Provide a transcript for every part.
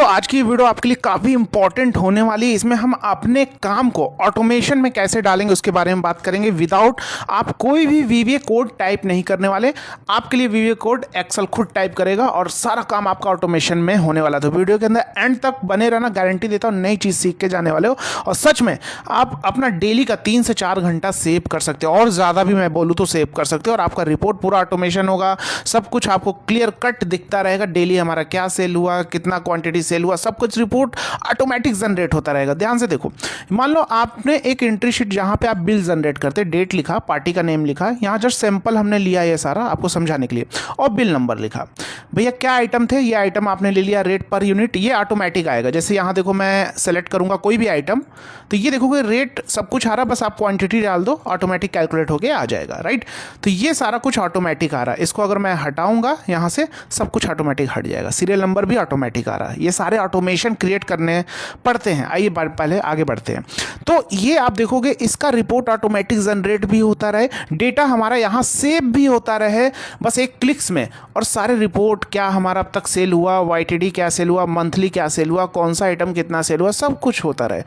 आज की वीडियो आपके लिए काफ़ी इंपॉर्टेंट होने वाली है। इसमें हम अपने काम को ऑटोमेशन में कैसे डालेंगे उसके बारे में बात करेंगे। विदाउट आप कोई भी वीवीए कोड टाइप नहीं करने वाले, आपके लिए वीवीए कोड एक्सेल खुद टाइप करेगा और सारा काम आपका ऑटोमेशन में होने वाला। तो वीडियो के अंदर एंड तक बने रहना, गारंटी देता हूँ नई चीज़ सीख के जाने वाले हो। और सच में आप अपना डेली का 3 से 4 घंटा सेव कर सकते हो, और ज़्यादा भी मैं बोलूँ तो सेव कर सकते हो। और आपका रिपोर्ट पूरा ऑटोमेशन होगा, सब कुछ आपको क्लियर कट दिखता रहेगा। डेली हमारा क्या सेल हुआ, कितना क्वांटिटी सेल हुआ, सब कुछ रिपोर्ट ऑटोमेटिक जनरेट होता रहेगा। ध्यान से देखो, मान लो आपने एक एंट्री शीट जहां पे आप बिल जनरेट करते, डेट लिखा, पार्टी का नेम लिखा, यहां जस्ट सैंपल हमने लिया ये सारा आपको समझाने के लिए, और बिल नंबर लिखा। भैया क्या आइटम थे, ये आइटम आपने ले लिया, रेट पर यूनिट, ये ऑटोमेटिक आएगा। जैसे यहां देखो मैं सेलेक्ट करूंगा कोई भी आइटम, तो ये देखोगे रेट सब कुछ आ रहा, बस आप क्वांटिटी डाल दो, ऑटोमेटिक कैलकुलेट होके आ जाएगा। राइट, तो ये सारा कुछ ऑटोमेटिक आ रहा है। इसको अगर मैं हटाऊंगा यहां से, सब कुछ ऑटोमेटिक हट जाएगा। सीरियल नंबर भी ऑटोमेटिक आ रहा है। ये सारे ऑटोमेशन क्रिएट करने पड़ते हैं। आइए पहले आगे बढ़ते हैं। तो ये आप देखोगे इसका रिपोर्ट ऑटोमेटिक जनरेट भी होता रहे, डेटा हमारा यहाँ सेव भी होता रहे बस एक क्लिक्स में, और सारे रिपोर्ट क्या हमारा अब तक सेल हुआ, वाईटीडी क्या सेल हुआ, मंथली क्या सेल हुआ, कौन सा आइटम कितना सेल हुआ, सब कुछ होता रहे।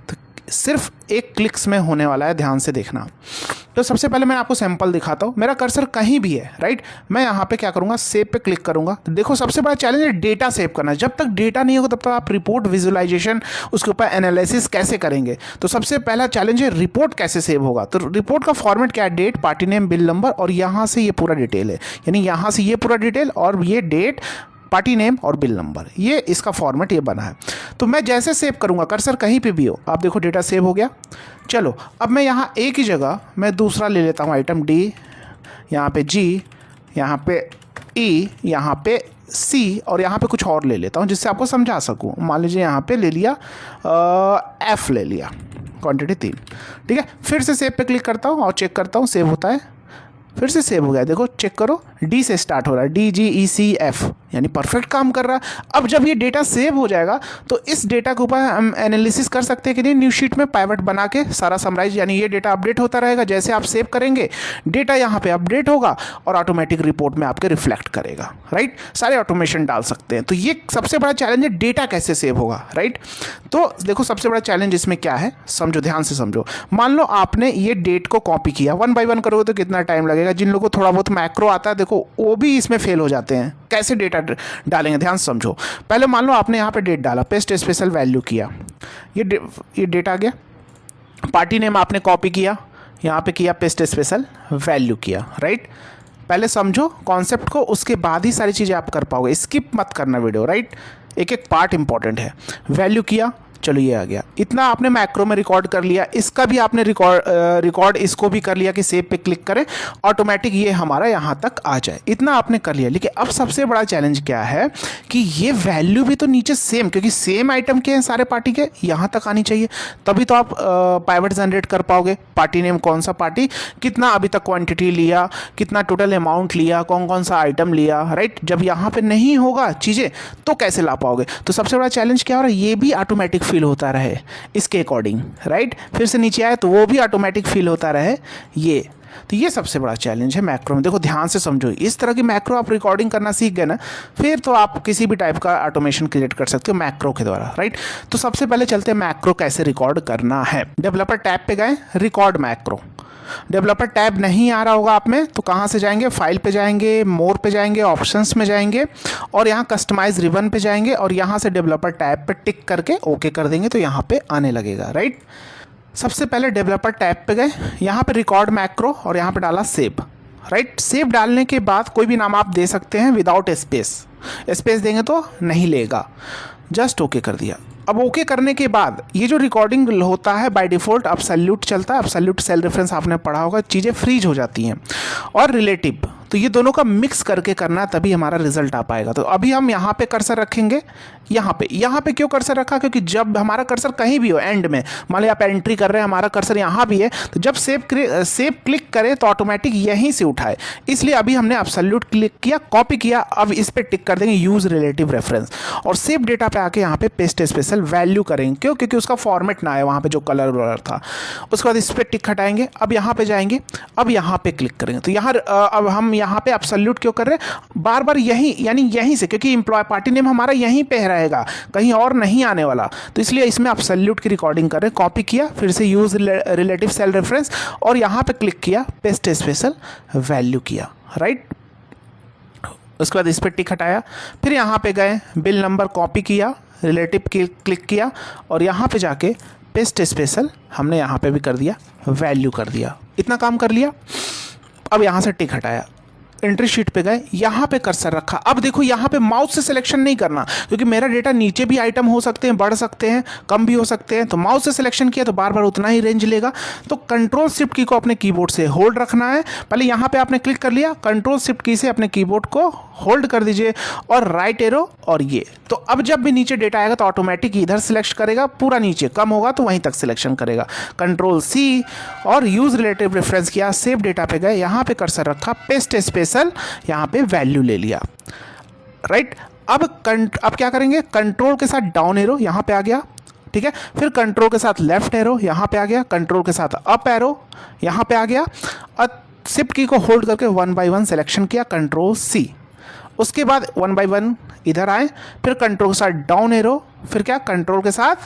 तो सिर्फ एक क्लिक्स में होने वाला है, ध्यान से देखना। तो सबसे पहले मैं आपको सैंपल दिखाता हूँ। मेरा कर्सर कहीं भी है, राइट, मैं यहाँ पे क्या करूँगा, सेव पे क्लिक करूँगा। तो देखो सबसे बड़ा चैलेंज है डेटा सेव करना। जब तक डेटा नहीं होगा तब तक आप रिपोर्ट विजुअलाइजेशन, उसके ऊपर एनालिसिस कैसे करेंगे। तो सबसे पहला चैलेंज है रिपोर्ट कैसे सेव होगा। तो रिपोर्ट का फॉर्मेट क्या है, date, party name, bill number, और यहाँ से ये पूरा डिटेल है, यानी यहाँ से ये पूरा डिटेल और ये डेट, पार्टी नेम और बिल नंबर, ये इसका फॉर्मेट ये बना है। तो मैं जैसे सेव करूंगा, कर्सर कहीं पे भी हो, आप देखो डेटा सेव हो गया। चलो अब मैं यहाँ एक ही जगह मैं दूसरा ले लेता हूँ, आइटम डी, यहाँ पे जी, यहाँ पे ई, यहाँ पे सी, और यहाँ पे कुछ और ले लेता हूँ जिससे आपको समझा सकूँ। मान लीजिए यहाँ पे ले लिया एफ ले लिया, क्वांटिटी 3, ठीक है। फिर से सेव पे क्लिक करता हूँ और चेक करता हूँ सेव होता है, फिर से सेव हो गया। देखो चेक करो, डी से स्टार्ट हो रहा है, डी जी ई सी एफ, यानी परफेक्ट काम कर रहा है। अब जब ये डेटा सेव हो जाएगा तो इस डेटा के ऊपर हम एनालिसिस कर सकते हैं कि नहीं, न्यू शीट में पाइवट बना के सारा समराइज, यानी ये डेटा अपडेट होता रहेगा। जैसे आप सेव करेंगे डेटा यहाँ पे अपडेट होगा और ऑटोमेटिक रिपोर्ट में आपके रिफ्लेक्ट करेगा। राइट, सारे ऑटोमेशन डाल सकते हैं। तो ये सबसे बड़ा चैलेंज है, डेटा कैसे सेव होगा। राइट, तो देखो सबसे बड़ा चैलेंज इसमें क्या है, समझो, ध्यान से समझो। मान लो आपने ये डेट को कॉपी किया, 1 बाय 1 करोगे तो कितना टाइम लगेगा। जिन लोगों को थोड़ा बहुत मैक्रो आता है, देखो वो भी इसमें फेल हो जाते हैं। कैसे डेटा डालेंगे, ध्यान से समझो। पहले मान लो आपने यहाँ पे डेट डाला, पेस्ट स्पेशल वैल्यू किया, ये डेट आ गया। पार्टी नेम आपने कॉपी किया, यहाँ पे किया, पेस्ट स्पेशल वैल्यू किया। राइट, पहले समझो कॉन्सेप्ट को, उसके बाद ही सारी चीज़ें आप कर पाओगे। स्किप मत करना वीडियो। राइट, एक एक पार्ट इंपॉर्टेंट है। वैल्यू किया, चलो ये आ गया। इतना आपने मैक्रो में रिकॉर्ड कर लिया, इसका भी आपने रिकॉर्ड इसको भी कर लिया कि सेव पे क्लिक करें, ऑटोमेटिक ये हमारा यहाँ तक आ जाए। इतना आपने कर लिया। लेकिन अब सबसे बड़ा चैलेंज क्या है कि ये वैल्यू भी तो नीचे सेम, क्योंकि सेम आइटम के हैं सारे पार्टी के, यहाँ तक आनी चाहिए, तभी तो आप पाइवट जनरेट कर पाओगे। पार्टी नेम कौन सा पार्टी, कितना अभी तक क्वांटिटी लिया, कितना टोटल अमाउंट लिया, कौन कौन सा आइटम लिया। राइट, जब यहाँ पे नहीं होगा चीज़ें तो कैसे ला पाओगे। तो सबसे बड़ा चैलेंज क्या हो रहा है, ये भी ऑटोमेटिक फील होता रहे इसके अकॉर्डिंग। राइट, फिर से नीचे आए तो वो भी ऑटोमेटिक फील होता रहे ये। तो ये सबसे बड़ा चैलेंज है मैक्रो में। देखो ध्यान से समझो, इस तरह की मैक्रो आप रिकॉर्डिंग करना सीख गए ना, फिर तो आप किसी भी टाइप का ऑटोमेशन क्रिएट कर सकते हो मैक्रो के द्वारा। राइट, तो सबसे पहले चलते हैं मैक्रो कैसे रिकॉर्ड करना है। डेवलपर टैब पे गए, रिकॉर्ड मैक्रो। डेवलपर टैब नहीं आ रहा होगा आप में, तो कहाँ से जाएंगे, फाइल पे जाएंगे, मोर पे जाएंगे, ऑप्शंस में जाएंगे, और यहाँ कस्टमाइज रिबन पे जाएंगे, और यहाँ से डेवलपर टैब पे टिक करके ओके कर देंगे तो यहाँ पे आने लगेगा। राइट, सबसे पहले डेवलपर टैब पे गए, यहाँ पे रिकॉर्ड मैक्रो, और यहाँ पे डाला सेव। राइट, सेव डालने के बाद कोई भी नाम आप दे सकते हैं विदाउट स्पेस देंगे तो नहीं लेगा, जस्ट ओके कर दिया। अब ओके करने के बाद ये जो रिकॉर्डिंग होता है बाय डिफ़ॉल्ट एब्सोल्यूट चलता है। एब्सोल्यूट सेल रेफरेंस आपने पढ़ा होगा, चीज़ें फ्रीज हो जाती हैं, और रिलेटिव, तो ये दोनों का मिक्स करके करना, तभी हमारा रिजल्ट आ पाएगा। तो अभी हम यहाँ पे कर्सर रखेंगे, यहाँ पे क्यों कर्सर रखा, क्योंकि जब हमारा कर्सर कहीं भी हो, एंड में मान लो आप एंट्री कर रहे हैं, हमारा कर्सर यहाँ भी है, तो जब सेव क्लिक करें तो ऑटोमेटिक यहीं से उठाए, इसलिए अभी हमने एब्सोल्यूट क्लिक किया, कॉपी किया। अब इस पर टिक कर देंगे यूज़ रिलेटिव रेफरेंस, और सेव डेटा पे आके यहाँ पे पेस्ट स्पेशल वैल्यू करेंगे। क्यों, क्योंकि उसका फॉर्मेट ना है वहाँ पे जो कलर वलर था। उसके बाद इस पर टिक हटाएंगे, अब यहाँ पे जाएंगे, अब यहाँ पे क्लिक करेंगे। तो यहाँ अब हम यहाँ पे एब्सोल्यूट क्यों कर रहे हैं, बार बार यहीं यानी यहीं से, क्योंकि एम्प्लॉय पार्टी नेम हमारा यहीं पे रहेगा, कहीं और नहीं आने वाला, तो इसलिए इसमें एब्सोल्यूट की रिकॉर्डिंग कर रहे हैं। कॉपी किया, फिर से यूज रिलेटिव सेल रेफरेंस और यहाँ पे क्लिक किया, पेस्ट स्पेशल वैल्यू किया, राइट। उसके बाद इस पर टिक हटाया, फिर यहाँ पे गए, बिल नंबर कॉपी किया, रिलेटिव क्लिक किया और यहाँ पे जाके पेस्ट स्पेशल हमने यहाँ पे भी कर दिया, वैल्यू कर दिया। इतना काम कर लिया। अब यहाँ से टिक हटाया, एंट्री शीट पे गए, यहाँ पे कर्सर रखा। अब देखो यहाँ पे माउस से सिलेक्शन नहीं करना, क्योंकि मेरा डेटा नीचे भी आइटम हो सकते हैं, बढ़ सकते हैं, कम भी हो सकते हैं, तो माउस से सिलेक्शन किया तो बार बार उतना ही रेंज लेगा। तो कंट्रोल शिफ्ट की को अपने कीबोर्ड से होल्ड रखना है। पहले यहाँ पे आपने क्लिक कर लिया, कंट्रोल शिफ्ट की से अपने कीबोर्ड को होल्ड कर दीजिए और राइट एरो और ये। तो अब जब भी नीचे डेटा आएगा तो ऑटोमेटिक इधर सिलेक्ट करेगा, पूरा नीचे कम होगा तो वहीं तक सिलेक्शन करेगा। कंट्रोल सी और यूज रिलेटिव रेफरेंस किया, सेव डेटा पे गए, यहाँ पे कर्सर रखा, पेस्ट स्पेशल, यहाँ पे वैल्यू ले लिया, राइट। अब क्या करेंगे, कंट्रोल के साथ डाउन एरो यहाँ पे आ गया, ठीक है, फिर कंट्रोल के साथ लेफ्ट एरो यहाँ पे आ गया, कंट्रोल के साथ अप एरो यहाँ पे आ गया और शिफ्ट की को होल्ड करके 1 बाय 1 सिलेक्शन किया, कंट्रोल सी। उसके बाद 1 बाय 1 इधर आए, फिर कंट्रोल के साथ डाउन एरो, फिर क्या कंट्रोल के साथ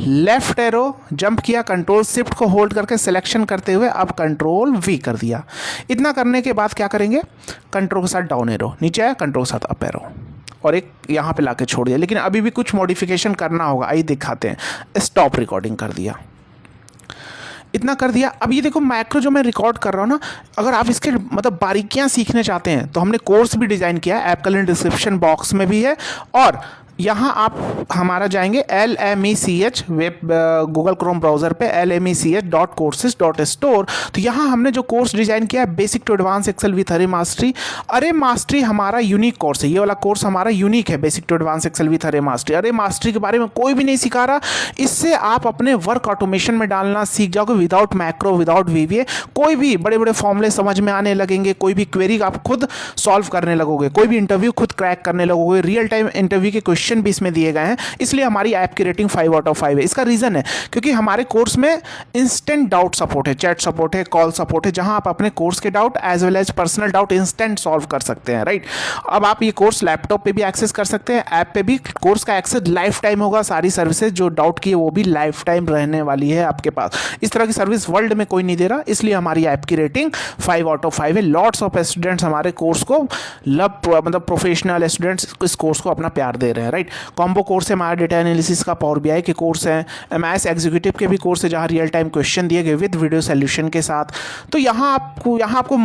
लेफ्ट एरो जंप किया, कंट्रोल शिफ्ट को होल्ड करके सिलेक्शन करते हुए अब कंट्रोल वी कर दिया। इतना करने के बाद क्या करेंगे, कंट्रोल के साथ डाउन एरो नीचे आया, कंट्रोल के साथ अप एरो और एक यहाँ पे लाके छोड़ दिया। लेकिन अभी भी कुछ मॉडिफिकेशन करना होगा, आइए दिखाते हैं। स्टॉप रिकॉर्डिंग कर दिया, इतना कर दिया। अब ये देखो मैक्रो जो मैं रिकॉर्ड कर रहा हूँ ना, अगर आप इसके मतलब बारीकियाँ सीखने चाहते हैं तो हमने कोर्स भी डिज़ाइन किया है, ऐप का लिंक डिस्क्रिप्शन बॉक्स में भी है। और यहाँ आप हमारा जाएंगे LMECH web Google Chrome browser पे LMECH.courses.store। तो यहाँ हमने जो कोर्स डिज़ाइन किया है basic to advance Excel with अरे मास्टरी। अरे मास्टरी हमारा यूनिक कोर्स है, ये वाला कोर्स हमारा यूनिक है, basic to advance Excel with अरे मास्टरी। अरे मास्टरी के बारे में कोई भी नहीं सिखा रहा, इससे आप अपने वर्क ऑटोमेशन में डालना सीख जाओगे विदाउट मैक्रो, विदाउट VBA। कोई भी बड़े बड़े फॉर्मूले समझ में आने लगेंगे, कोई भी क्वेरी आप खुद सॉल्व करने लगोगे, कोई भी इंटरव्यू खुद क्रैक करने लगोगे, रियल टाइम इंटरव्यू के क्वेश्चन भी इसमें दिए गए हैं। इसलिए हमारी ऐप की रेटिंग 5 आउट ऑफ 5 है। इसका रीजन है क्योंकि हमारे कोर्स में इंस्टेंट डाउट सपोर्ट है, चैट सपोर्ट है, कॉल सपोर्ट है, जहां आप अपने कोर्स के doubt as well as personal doubt instant solve कर सकते हैं, राइट। अब आप ये कोर्स लैपटॉप पे भी एक्सेस कर सकते हैं, ऐप पे भी कोर्स का एक्सेस लाइफ टाइम होगा, सारी सर्विसेज जो डाउट की है वो भी लाइफ टाइम रहने वाली है आपके पास। इस तरह की सर्विस वर्ल्ड में कोई नहीं दे रहा, इसलिए हमारी ऐप की रेटिंग 5 आउट ऑफ 5 है। लॉट्स ऑफ स्टूडेंट्स हमारे कोर्स को मतलब प्रोफेशनल स्टूडेंट्स इस कोर्स को अपना प्यार दे रहे हैं, राइट। कॉम्बो कोर्स है हमारा डेटा एनालिसिस का, पावर BI के कोर्स हैं, MS एग्जीक्यूटिव के भी कोर्स है जहाँ रियल टाइम क्वेश्चन दिए गए विद वीडियो सोल्यूशन के साथ। तो यहाँ आपको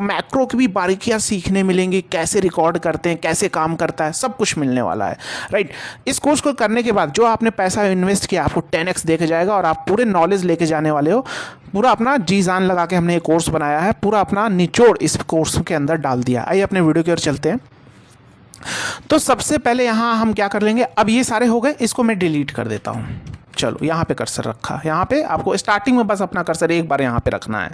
मैक्रो की भी बारीकियाँ सीखने मिलेंगी, कैसे रिकॉर्ड करते हैं, कैसे काम करता है, सब कुछ मिलने वाला है, राइट। इस कोर्स को करने के बाद जो आपने पैसा इन्वेस्ट किया आपको 10x देके जाएगा और आप पूरे नॉलेज लेके जाने वाले हो। पूरा अपना जी जान लगा के हमने ये कोर्स बनाया है, पूरा अपना निचोड़ इस कोर्स के अंदर डाल दिया। आइए अपने वीडियो की ओर चलते हैं। तो सबसे पहले यहाँ हम क्या कर लेंगे, अब ये सारे हो गए, इसको मैं डिलीट कर देता हूँ। चलो यहाँ पे कर्सर रखा, यहाँ पे आपको स्टार्टिंग में बस अपना कर्सर एक बार यहाँ पे रखना है।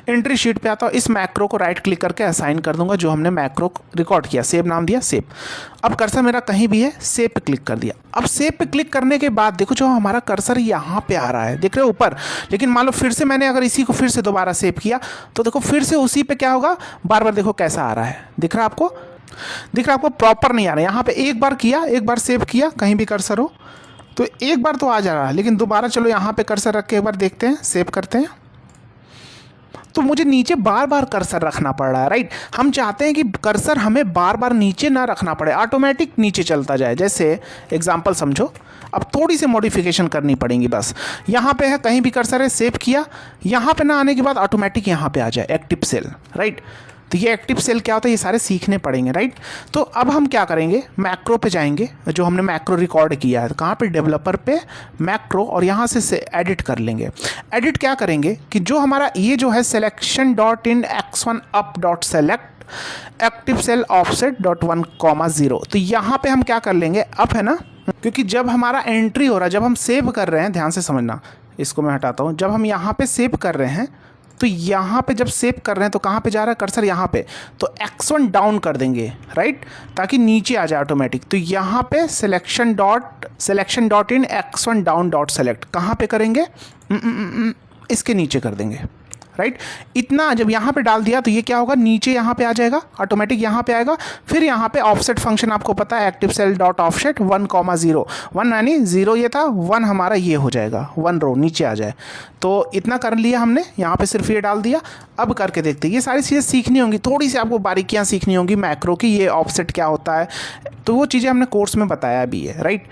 एंट्री शीट पे आता हूँ, इस मैक्रो को राइट क्लिक करके असाइन कर दूंगा जो हमने मैक्रो रिकॉर्ड किया, सेव नाम दिया, सेव। अब कर्सर मेरा कहीं भी है, सेव पे क्लिक कर दिया। अब सेव पे क्लिक करने के बाद देखो जो हमारा कर्सर यहाँ पे आ रहा है, देख रहे हो ऊपर। लेकिन मान लो फिर से मैंने अगर इसी को फिर से दोबारा सेव किया तो देखो फिर से उसी पे क्या होगा, बार बार देखो कैसा आ रहा है, दिख रहा है आपको, प्रॉपर नहीं आ रहा है। यहाँ पे एक बार किया, एक बार सेव किया, कहीं भी कर्सर हो तो एक बार तो आ जा रहा है, लेकिन दोबारा चलो यहाँ पे कर्सर रख के एक बार देखते हैं, सेव करते हैं तो मुझे नीचे बार बार कर्सर रखना पड़ रहा है, राइट। हम चाहते हैं कि कर्सर हमें बार बार नीचे ना रखना पड़े, ऑटोमेटिक नीचे चलता जाए। जैसे एग्जांपल समझो, अब थोड़ी सी मॉडिफिकेशन करनी पड़ेगी बस। यहाँ पे है, कहीं भी कर्सर है, सेव किया, यहाँ पे ना आने के बाद ऑटोमेटिक यहाँ पे आ जाए एक्टिव सेल, राइट। तो ये एक्टिव सेल क्या होता है, ये सारे सीखने पड़ेंगे, राइट। तो अब हम क्या करेंगे, मैक्रो पे जाएंगे, जो हमने मैक्रो रिकॉर्ड किया है, कहाँ पे, डेवलपर पे, मैक्रो, और यहाँ से एडिट कर लेंगे। एडिट क्या करेंगे कि जो हमारा ये जो है selection.in x1 up.select active cell offset.1,0, तो यहाँ पे हम क्या कर लेंगे, अप है ना, क्योंकि जब हमारा एंट्री हो रहा है, जब हम सेव कर रहे हैं, ध्यान से समझना, इसको मैं हटाता हूँ, जब हम यहाँ पे सेव कर रहे हैं तो यहाँ पे जब सेव कर रहे हैं तो कहाँ पे जा रहा है कर्सर, यहाँ पे, तो x1 डाउन कर देंगे, राइट, ताकि नीचे आ जाए ऑटोमेटिक। तो यहाँ पे selection.in x1 down.select कहाँ पे करेंगे, इसके नीचे कर देंगे, राइट। इतना जब यहाँ पे डाल दिया तो ये क्या होगा, नीचे यहाँ पे आ जाएगा, ऑटोमेटिक यहाँ पे आएगा। फिर यहाँ पे ऑफसेट फंक्शन आपको पता है, एक्टिव सेल डॉट ऑफसेट 1,0, 1 यानी 0 ये था, 1 हमारा ये हो जाएगा, 1 रो नीचे आ जाए। तो इतना कर लिया हमने, यहाँ पे सिर्फ ये डाल दिया। अब करके देखते हैं, ये सारी चीज़ें सीखनी होंगी, थोड़ी सी आपको बारीकियाँ सीखनी होंगी मैक्रो की, ये ऑफसेट क्या होता है, तो वो चीज़ें हमने कोर्स में बताया भी है, राइट।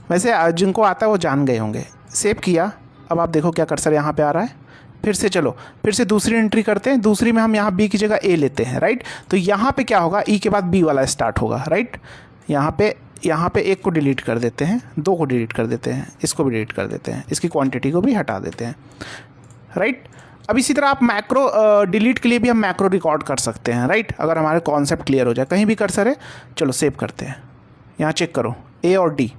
वैसे जिनको आता है वो जान गए होंगे। सेव किया, अब आप देखो क्या कर्सर यहाँ पे आ रहा है। फिर से चलो, फिर से दूसरी एंट्री करते हैं। दूसरी में हम यहाँ बी की जगह ए लेते हैं, राइट। तो यहाँ पे क्या होगा, ई के बाद बी वाला स्टार्ट होगा, राइट। यहाँ पे एक को डिलीट कर देते हैं, 2 को डिलीट कर देते हैं, इसको भी डिलीट कर देते हैं, इसकी क्वांटिटी को भी हटा देते हैं, राइट। अब इसी तरह आप मैक्रो डिलीट के लिए भी हम मैक्रो रिकॉर्ड कर सकते हैं, राइट। अगर हमारे कॉन्सेप्ट क्लियर हो जाए, कहीं भी कर्सर है, चलो सेव करते हैं। यहाँ चेक करो, ए और डी,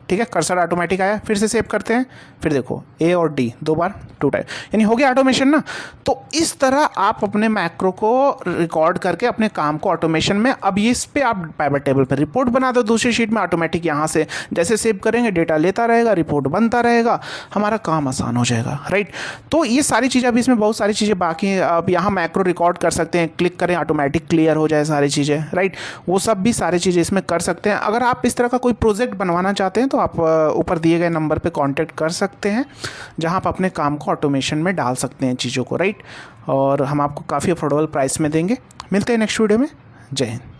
ठीक है, कर्सर ऑटोमेटिक आया। फिर से सेव करते हैं, फिर देखो ए और डी 2 बार 2 टाइम, यानी हो गया ऑटोमेशन ना। तो इस तरह आप अपने मैक्रो को रिकॉर्ड करके अपने काम को ऑटोमेशन में, अब इस पे आप पाइवट टेबल पर रिपोर्ट बना दो दूसरी शीट में ऑटोमेटिक। यहाँ से जैसे सेव करेंगे डेटा लेता रहेगा, रिपोर्ट बनता रहेगा, हमारा काम आसान हो जाएगा, राइट। तो ये सारी चीज़ें, अभी इसमें बहुत सारी चीज़ें बाकी हैं। अब यहाँ मैक्रो रिकॉर्ड कर सकते हैं, क्लिक करें ऑटोमेटिक क्लियर हो जाए सारी चीज़ें, राइट। वो सब भी सारी चीज़ें इसमें कर सकते हैं। अगर आप इस तरह का कोई प्रोजेक्ट बनवाना चाहते हैं तो आप ऊपर दिए गए नंबर पे कांटेक्ट कर सकते हैं, जहां आप अपने काम को ऑटोमेशन में डाल सकते हैं चीज़ों को, राइट। और हम आपको काफ़ी अफोर्डेबल प्राइस में देंगे। मिलते हैं नेक्स्ट वीडियो में। जय हिंद।